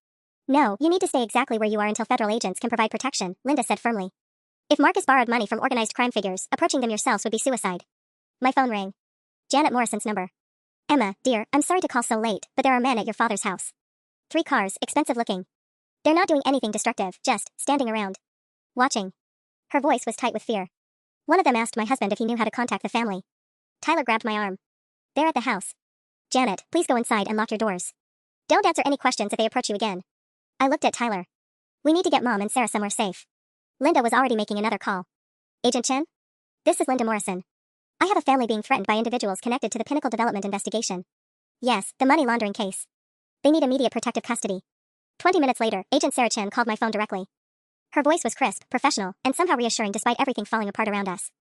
A: No, you need to stay exactly where you are until federal agents can provide protection, Linda said firmly. If Marcus borrowed money from organized crime figures, approaching them yourselves would be suicide. My phone rang. Janet Morrison's number. Emma, dear, I'm sorry to call so late, but there are men at your father's house. 3 cars, expensive looking. They're not doing anything destructive, just standing around. Watching. Her voice was tight with fear. One of them asked my husband if he knew how to contact the family. Tyler grabbed my arm. They're at the house. Janet, please go inside and lock your doors. Don't answer any questions if they approach you again. I looked at Tyler. We need to get Mom and Sarah somewhere safe. Linda was already making another call. Agent Chen? This is Linda Morrison. I have a family being threatened by individuals connected to the Pinnacle Development investigation. Yes, the money laundering case. They need immediate protective custody. 20 minutes later, Agent Sarah Chen called my phone directly. Her voice was crisp, professional, and somehow reassuring despite everything falling apart around us.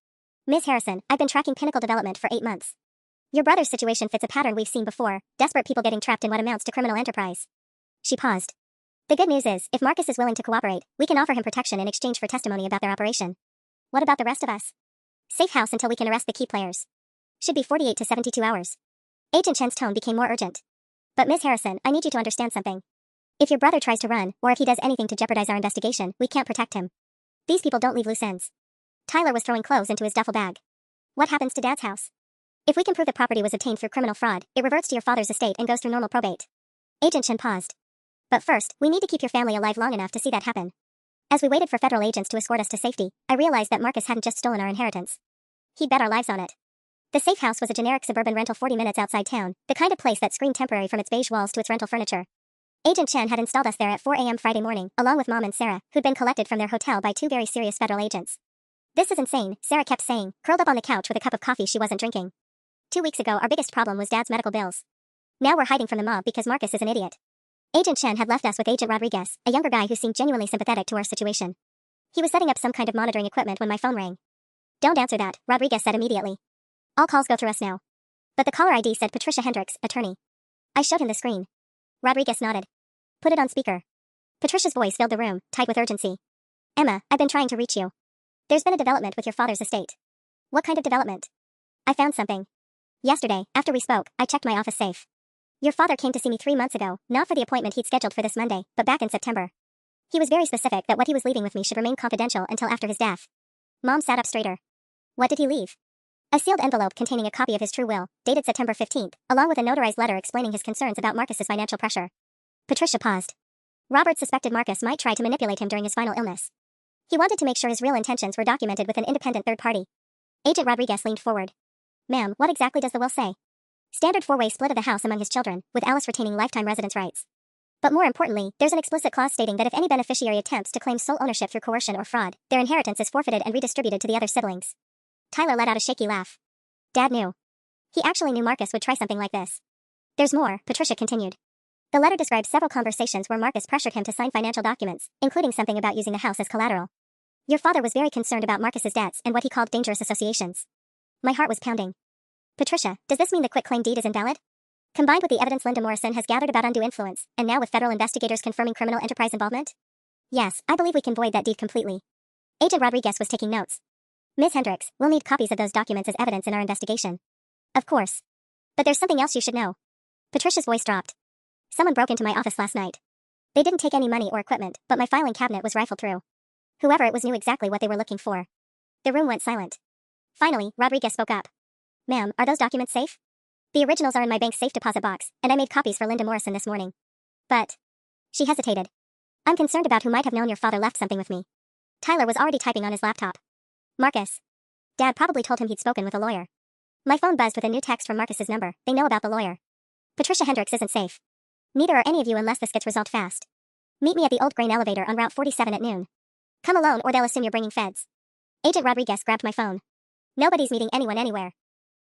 A: Ms. Harrison, I've been tracking Pinnacle Development for 8 months. Your brother's situation fits a pattern we've seen before, desperate people getting trapped in what amounts to criminal enterprise. She paused. The good news is, if Marcus is willing to cooperate, we can offer him protection in exchange for testimony about their operation. What about the rest of us? Safe house until we can arrest the key players. Should be 48 to 72 hours. Agent Chen's tone became more urgent. But Miss Harrison, I need you to understand something. If your brother tries to run, or if he does anything to jeopardize our investigation, we can't protect him. These people don't leave loose ends. Tyler was throwing clothes into his duffel bag. What happens to Dad's house? If we can prove the property was obtained through criminal fraud, it reverts to your father's estate and goes through normal probate. Agent Chen paused. But first, we need to keep your family alive long enough to see that happen. As we waited for federal agents to escort us to safety, I realized that Marcus hadn't just stolen our inheritance. He'd bet our lives on it. The safe house was a generic suburban rental 40 minutes outside town, the kind of place that screamed temporary from its beige walls to its rental furniture. Agent Chen had installed us there at 4 a.m. Friday morning, along with Mom and Sarah, who'd been collected from their hotel by 2 very serious federal agents. This is insane, Sarah kept saying, curled up on the couch with a cup of coffee she wasn't drinking. 2 weeks ago, our biggest problem was Dad's medical bills. Now we're hiding from the mob because Marcus is an idiot. Agent Chen had left us with Agent Rodriguez, a younger guy who seemed genuinely sympathetic to our situation. He was setting up some kind of monitoring equipment when my phone rang. Don't answer that, Rodriguez said immediately. All calls go through us now. But the caller ID said Patricia Hendricks, attorney. I showed him the screen. Rodriguez nodded. Put it on speaker. Patricia's voice filled the room, tight with urgency. Emma, I've been trying to reach you. There's been a development with your father's estate. What kind of development? I found something. Yesterday, after we spoke, I checked my office safe. Your father came to see me 3 months ago, not for the appointment he'd scheduled for this Monday, but back in September. He was very specific that what he was leaving with me should remain confidential until after his death. Mom sat up straighter. What did he leave? A sealed envelope containing a copy of his true will, dated September 15th, along with a notarized letter explaining his concerns about Marcus's financial pressure. Patricia paused. Robert suspected Marcus might try to manipulate him during his final illness. He wanted to make sure his real intentions were documented with an independent third party. Agent Rodriguez leaned forward. Ma'am, what exactly does the will say? Standard 4-way split of the house among his children, with Alice retaining lifetime residence rights. But more importantly, there's an explicit clause stating that if any beneficiary attempts to claim sole ownership through coercion or fraud, their inheritance is forfeited and redistributed to the other siblings. Tyler let out a shaky laugh. Dad knew. He actually knew Marcus would try something like this. There's more, Patricia continued. The letter describes several conversations where Marcus pressured him to sign financial documents, including something about using the house as collateral. Your father was very concerned about Marcus's debts and what he called dangerous associations. My heart was pounding. Patricia, does this mean the quitclaim deed is invalid? Combined with the evidence Linda Morrison has gathered about undue influence, and now with federal investigators confirming criminal enterprise involvement? Yes, I believe we can void that deed completely. Agent Rodriguez was taking notes. Ms. Hendricks, we'll need copies of those documents as evidence in our investigation. Of course. But there's something else you should know. Patricia's voice dropped. Someone broke into my office last night. They didn't take any money or equipment, but my filing cabinet was rifled through. Whoever it was knew exactly what they were looking for. The room went silent. Finally, Rodriguez spoke up. Ma'am, are those documents safe? The originals are in my bank's safe deposit box, and I made copies for Linda Morrison this morning. But... She hesitated. I'm concerned about who might have known your father left something with me. Tyler was already typing on his laptop. Marcus. Dad probably told him he'd spoken with a lawyer. My phone buzzed with a new text from Marcus's number. They know about the lawyer. Patricia Hendricks isn't safe. Neither are any of you unless this gets resolved fast. Meet me at the Old Grain elevator on Route 47 at noon. Come alone or they'll assume you're bringing feds. Agent Rodriguez grabbed my phone. Nobody's meeting anyone anywhere.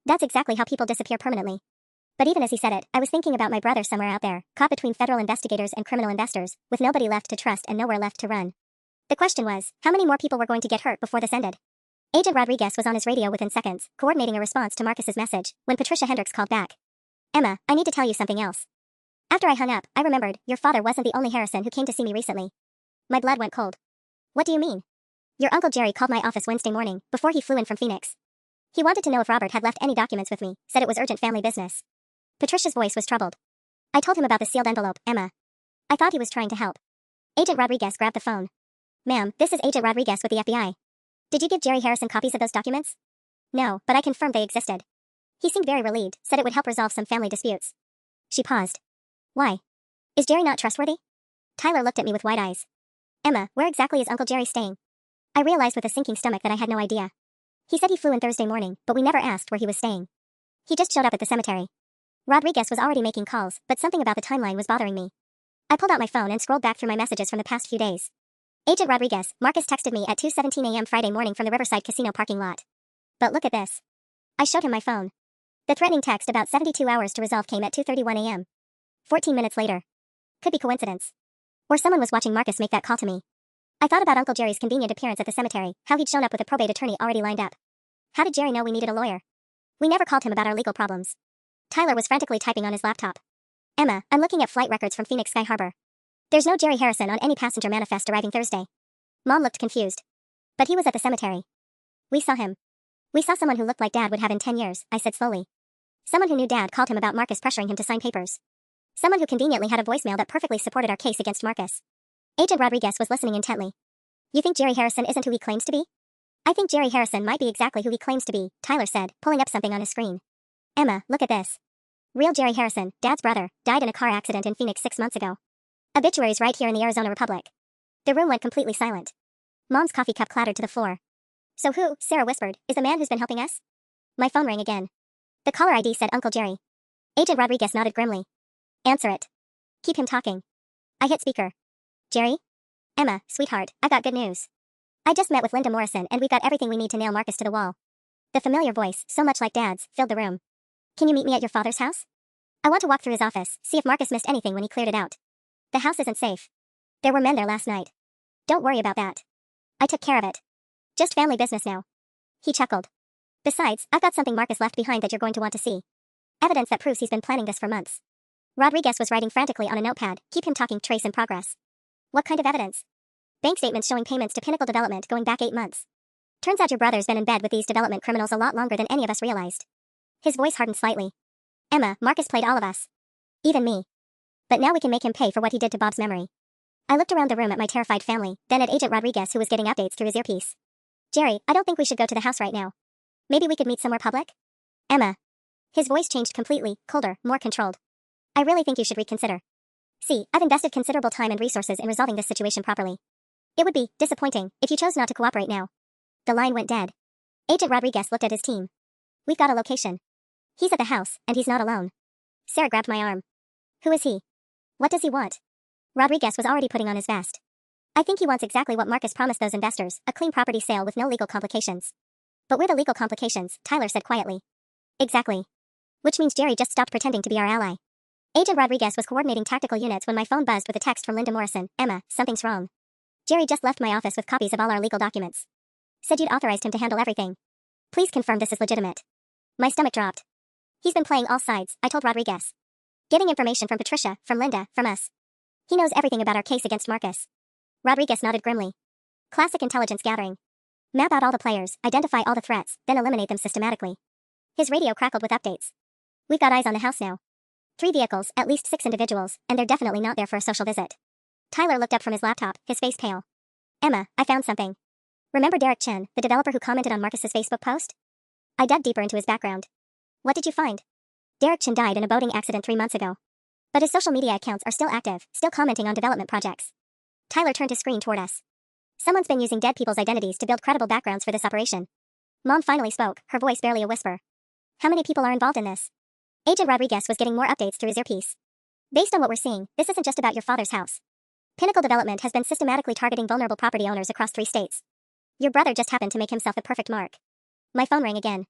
A: That's exactly how people disappear permanently. But even as he said it, I was thinking about my brother somewhere out there, caught between federal investigators and criminal investors, with nobody left to trust and nowhere left to run. The question was, how many more people were going to get hurt before this ended? Agent Rodriguez was on his radio within seconds, coordinating a response to Marcus's message, when Patricia Hendricks called back. Emma, I need to tell you something else. After I hung up, I remembered, your father wasn't the only Harrison who came to see me recently. My blood went cold. What do you mean? Your Uncle Jerry called my office Wednesday morning, before he flew in from Phoenix. He wanted to know if Robert had left any documents with me, said it was urgent family business. Patricia's voice was troubled. I told him about the sealed envelope, Emma. I thought he was trying to help. Agent Rodriguez grabbed the phone. Ma'am, this is Agent Rodriguez with the FBI. Did you give Jerry Harrison copies of those documents? No, but I confirmed they existed. He seemed very relieved, said it would help resolve some family disputes. She paused. Why? Is Jerry not trustworthy? Tyler looked at me with wide eyes. Emma, where exactly is Uncle Jerry staying? I realized with a sinking stomach that I had no idea. He said he flew in Thursday morning, but we never asked where he was staying. He just showed up at the cemetery. Rodriguez was already making calls, but something about the timeline was bothering me. I pulled out my phone and scrolled back through my messages from the past few days. Agent Rodriguez, Marcus texted me at 2:17 a.m. Friday morning from the Riverside Casino parking lot. But look at this. I showed him my phone. The threatening text about 72 hours to resolve came at 2:31 a.m. 14 minutes later. Could be coincidence. Or someone was watching Marcus make that call to me. I thought about Uncle Jerry's convenient appearance at the cemetery, how he'd shown up with a probate attorney already lined up. How did Jerry know we needed a lawyer? We never called him about our legal problems. Tyler was frantically typing on his laptop. Emma, I'm looking at flight records from Phoenix Sky Harbor. There's no Jerry Harrison on any passenger manifest arriving Thursday. Mom looked confused. But he was at the cemetery. We saw him. We saw someone who looked like Dad would have in 10 years, I said slowly. Someone who knew Dad called him about Marcus pressuring him to sign papers. Someone who conveniently had a voicemail that perfectly supported our case against Marcus. Agent Rodriguez was listening intently. You think Jerry Harrison isn't who he claims to be? I think Jerry Harrison might be exactly who he claims to be, Tyler said, pulling up something on his screen. Emma, look at this. Real Jerry Harrison, Dad's brother, died in a car accident in Phoenix 6 months ago. Obituaries right here in the Arizona Republic. The room went completely silent. Mom's coffee cup clattered to the floor. So who, Sarah whispered, is the man who's been helping us? My phone rang again. The caller ID said Uncle Jerry. Agent Rodriguez nodded grimly. Answer it. Keep him talking. I hit speaker. Jerry? Emma, sweetheart, I got good news. I just met with Linda Morrison and we've got everything we need to nail Marcus to the wall. The familiar voice, so much like Dad's, filled the room. Can you meet me at your father's house? I want to walk through his office, see if Marcus missed anything when he cleared it out. The house isn't safe. There were men there last night. Don't worry about that. I took care of it. Just family business now. He chuckled. Besides, I've got something Marcus left behind that you're going to want to see. Evidence that proves he's been planning this for months. Rodriguez was writing frantically on a notepad, keep him talking, trace in progress. What kind of evidence? Bank statements showing payments to Pinnacle Development going back 8 months. Turns out your brother's been in bed with these development criminals a lot longer than any of us realized. His voice hardened slightly. Emma, Marcus played all of us. Even me. But now we can make him pay for what he did to Bob's memory. I looked around the room at my terrified family, then at Agent Rodriguez who was getting updates through his earpiece. Jerry, I don't think we should go to the house right now. Maybe we could meet somewhere public? Emma. His voice changed completely, colder, more controlled. I really think you should reconsider. See, I've invested considerable time and resources in resolving this situation properly. It would be disappointing if you chose not to cooperate now. The line went dead. Agent Rodriguez looked at his team. We've got a location. He's at the house, and he's not alone. Sarah grabbed my arm. Who is he? What does he want? Rodriguez was already putting on his vest. I think he wants exactly what Marcus promised those investors, a clean property sale with no legal complications. But we're the legal complications, Tyler said quietly. Exactly. Which means Jerry just stopped pretending to be our ally. Agent Rodriguez was coordinating tactical units when my phone buzzed with a text from Linda Morrison. Emma, something's wrong. Jerry just left my office with copies of all our legal documents. Said you'd authorized him to handle everything. Please confirm this is legitimate. My stomach dropped. He's been playing all sides, I told Rodriguez. Getting information from Patricia, from Linda, from us. He knows everything about our case against Marcus. Rodriguez nodded grimly. Classic intelligence gathering. Map out all the players, identify all the threats, then eliminate them systematically. His radio crackled with updates. We've got eyes on the house now. 3 vehicles, at least 6 individuals, and they're definitely not there for a social visit. Tyler looked up from his laptop, his face pale. Emma, I found something. Remember Derek Chen, the developer who commented on Marcus's Facebook post? I dug deeper into his background. What did you find? Derek Chen died in a boating accident 3 months ago. But his social media accounts are still active, still commenting on development projects. Tyler turned his screen toward us. Someone's been using dead people's identities to build credible backgrounds for this operation. Mom finally spoke, her voice barely a whisper. How many people are involved in this? Agent Rodriguez was getting more updates through his earpiece. Based on what we're seeing, this isn't just about your father's house. Pinnacle Development has been systematically targeting vulnerable property owners across 3 states. Your brother just happened to make himself the perfect mark. My phone rang again.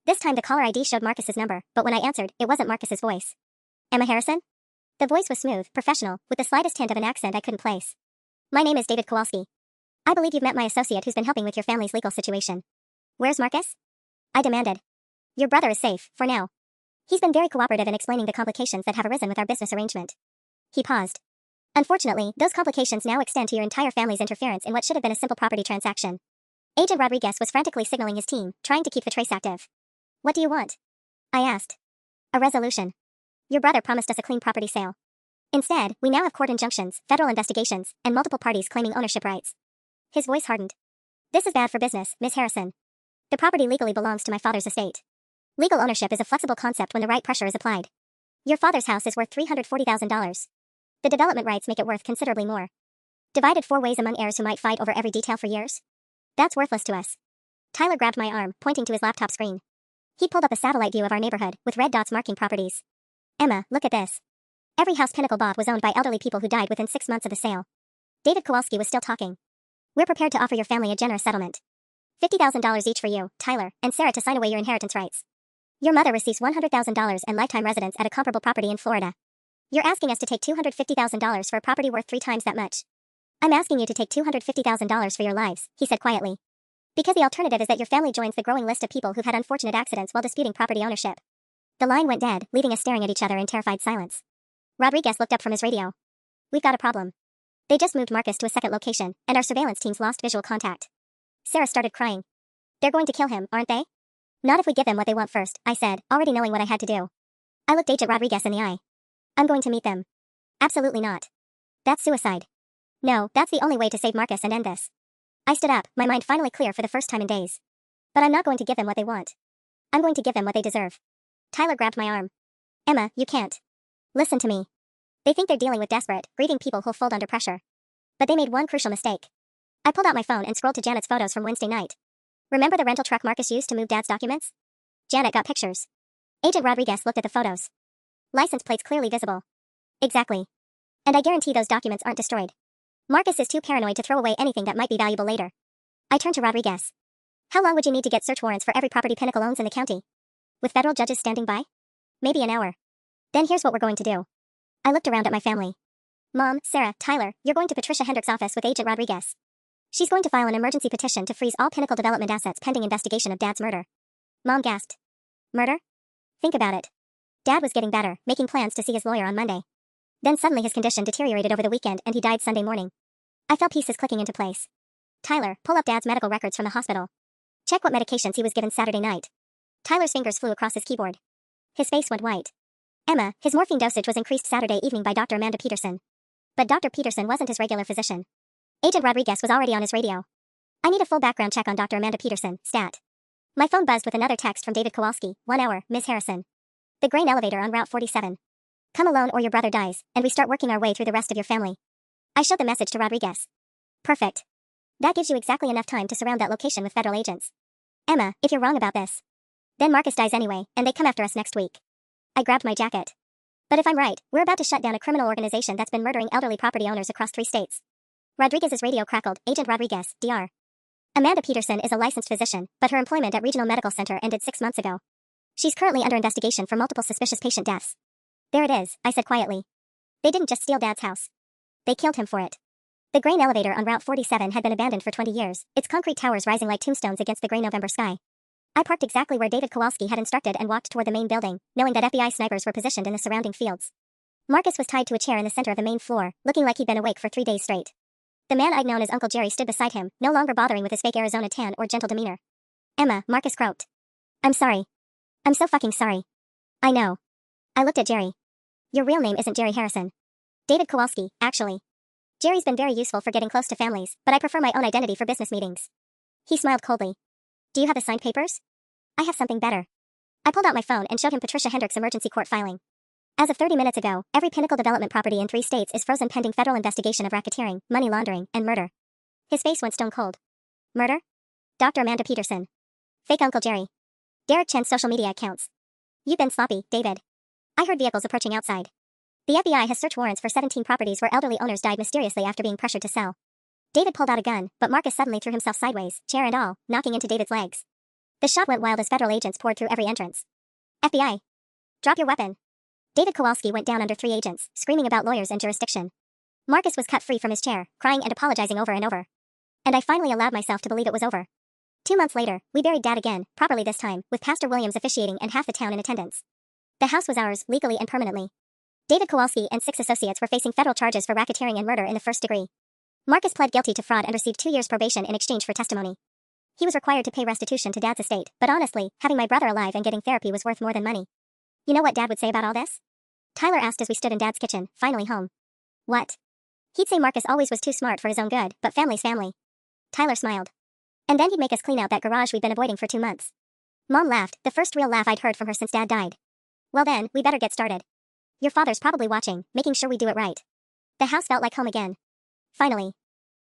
A: This time the caller ID showed Marcus's number, but when I answered, it wasn't Marcus's voice. Emma Harrison? The voice was smooth, professional, with the slightest hint of an accent I couldn't place. My name is David Kowalski. I believe you've met my associate who's been helping with your family's legal situation. Where's Marcus? I demanded. Your brother is safe, for now. He's been very cooperative in explaining the complications that have arisen with our business arrangement. He paused. Unfortunately, those complications now extend to your entire family's interference in what should have been a simple property transaction. Agent Rodriguez was frantically signaling his team, trying to keep the trace active. What do you want? I asked. A resolution. Your brother promised us a clean property sale. Instead, we now have court injunctions, federal investigations, and multiple parties claiming ownership rights. His voice hardened. This is bad for business, Miss Harrison. The property legally belongs to my father's estate. Legal ownership is a flexible concept when the right pressure is applied. Your father's house is worth $340,000. The development rights make it worth considerably more. Divided 4 ways among heirs who might fight over every detail for years? That's worthless to us. Tyler grabbed my arm, pointing to his laptop screen. He pulled up a satellite view of our neighborhood, with red dots marking properties. Emma, look at this. Every house Pinnacle bought was owned by elderly people who died within 6 months of the sale. David Kowalski was still talking. We're prepared to offer your family a generous settlement. $50,000 each for you, Tyler, and Sarah to sign away your inheritance rights. Your mother receives $100,000 and lifetime residence at a comparable property in Florida. You're asking us to take $250,000 for a property worth 3 times that much. I'm asking you to take $250,000 for your lives, he said quietly. Because the alternative is that your family joins the growing list of people who've had unfortunate accidents while disputing property ownership. The line went dead, leaving us staring at each other in terrified silence. Rodriguez looked up from his radio. We've got a problem. They just moved Marcus to a second location, and our surveillance teams lost visual contact. Sarah started crying. They're going to kill him, aren't they? Not if we give them what they want first, I said, already knowing what I had to do. I looked Agent Rodriguez in the eye. I'm going to meet them. Absolutely not. That's suicide. No, that's the only way to save Marcus and end this. I stood up, my mind finally clear for the first time in days. But I'm not going to give them what they want. I'm going to give them what they deserve. Tyler grabbed my arm. Emma, you can't. Listen to me. They think they're dealing with desperate, grieving people who'll fold under pressure. But they made one crucial mistake. I pulled out my phone and scrolled to Janet's photos from Wednesday night. Remember the rental truck Marcus used to move Dad's documents? Janet got pictures. Agent Rodriguez looked at the photos. License plates clearly visible. Exactly. And I guarantee those documents aren't destroyed. Marcus is too paranoid to throw away anything that might be valuable later. I turned to Rodriguez. How long would you need to get search warrants for every property Pinnacle owns in the county? With federal judges standing by? Maybe an hour. Then here's what we're going to do. I looked around at my family. Mom, Sarah, Tyler, you're going to Patricia Hendrick's office with Agent Rodriguez. She's going to file an emergency petition to freeze all Pinnacle development assets pending investigation of Dad's murder. Mom gasped. Murder? Think about it. Dad was getting better, making plans to see his lawyer on Monday. Then suddenly his condition deteriorated over the weekend and he died Sunday morning. I felt pieces clicking into place. Tyler, pull up Dad's medical records from the hospital. Check what medications he was given Saturday night. Tyler's fingers flew across his keyboard. His face went white. Emma, his morphine dosage was increased Saturday evening by Dr. Amanda Peterson. But Dr. Peterson wasn't his regular physician. Agent Rodriguez was already on his radio. I need a full background check on Dr. Amanda Peterson, stat. My phone buzzed with another text from David Kowalski, 1 hour, Ms. Harrison. The grain elevator on Route 47. Come alone or your brother dies, and we start working our way through the rest of your family. I showed the message to Rodriguez. Perfect. That gives you exactly enough time to surround that location with federal agents. Emma, if you're wrong about this. Then Marcus dies anyway, and they come after us next week. I grabbed my jacket. But if I'm right, we're about to shut down a criminal organization that's been murdering elderly property owners across 3 states. Rodriguez's radio crackled, Agent Rodriguez, DR. Amanda Peterson is a licensed physician, but her employment at Regional Medical Center ended 6 months ago. She's currently under investigation for multiple suspicious patient deaths. There it is, I said quietly. They didn't just steal Dad's house. They killed him for it. The grain elevator on Route 47 had been abandoned for 20 years, its concrete towers rising like tombstones against the gray November sky. I parked exactly where David Kowalski had instructed and walked toward the main building, knowing that FBI snipers were positioned in the surrounding fields. Marcus was tied to a chair in the center of the main floor, looking like he'd been awake for 3 days straight. The man I'd known as Uncle Jerry stood beside him, no longer bothering with his fake Arizona tan or gentle demeanor. Emma, Marcus croaked. I'm sorry. I'm so fucking sorry. I know. I looked at Jerry. Your real name isn't Jerry Harrison. David Kowalski, actually. Jerry's been very useful for getting close to families, but I prefer my own identity for business meetings. He smiled coldly. Do you have the signed papers? I have something better. I pulled out my phone and showed him Patricia Hendrick's emergency court filing. As of 30 minutes ago, every Pinnacle development property in 3 states is frozen pending federal investigation of racketeering, money laundering, and murder. His face went stone cold. Murder? Dr. Amanda Peterson. Fake Uncle Jerry. Derek Chen's social media accounts. You've been sloppy, David. I heard vehicles approaching outside. The FBI has search warrants for 17 properties where elderly owners died mysteriously after being pressured to sell. David pulled out a gun, but Marcus suddenly threw himself sideways, chair and all, knocking into David's legs. The shot went wild as federal agents poured through every entrance. FBI. Drop your weapon. David Kowalski went down under 3 agents, screaming about lawyers and jurisdiction. Marcus was cut free from his chair, crying and apologizing over and over. And I finally allowed myself to believe it was over. 2 months later, we buried Dad again, properly this time, with Pastor Williams officiating and half the town in attendance. The house was ours, legally and permanently. David Kowalski and 6 associates were facing federal charges for racketeering and murder in the first degree. Marcus pled guilty to fraud and received 2 years probation in exchange for testimony. He was required to pay restitution to Dad's estate, but honestly, having my brother alive and getting therapy was worth more than money. You know what Dad would say about all this? Tyler asked as we stood in Dad's kitchen, finally home. What? He'd say Marcus always was too smart for his own good, but family's family. Tyler smiled. And then he'd make us clean out that garage we'd been avoiding for 2 months. Mom laughed, the first real laugh I'd heard from her since Dad died. Well then, we better get started. Your father's probably watching, making sure we do it right. The house felt like home again. Finally.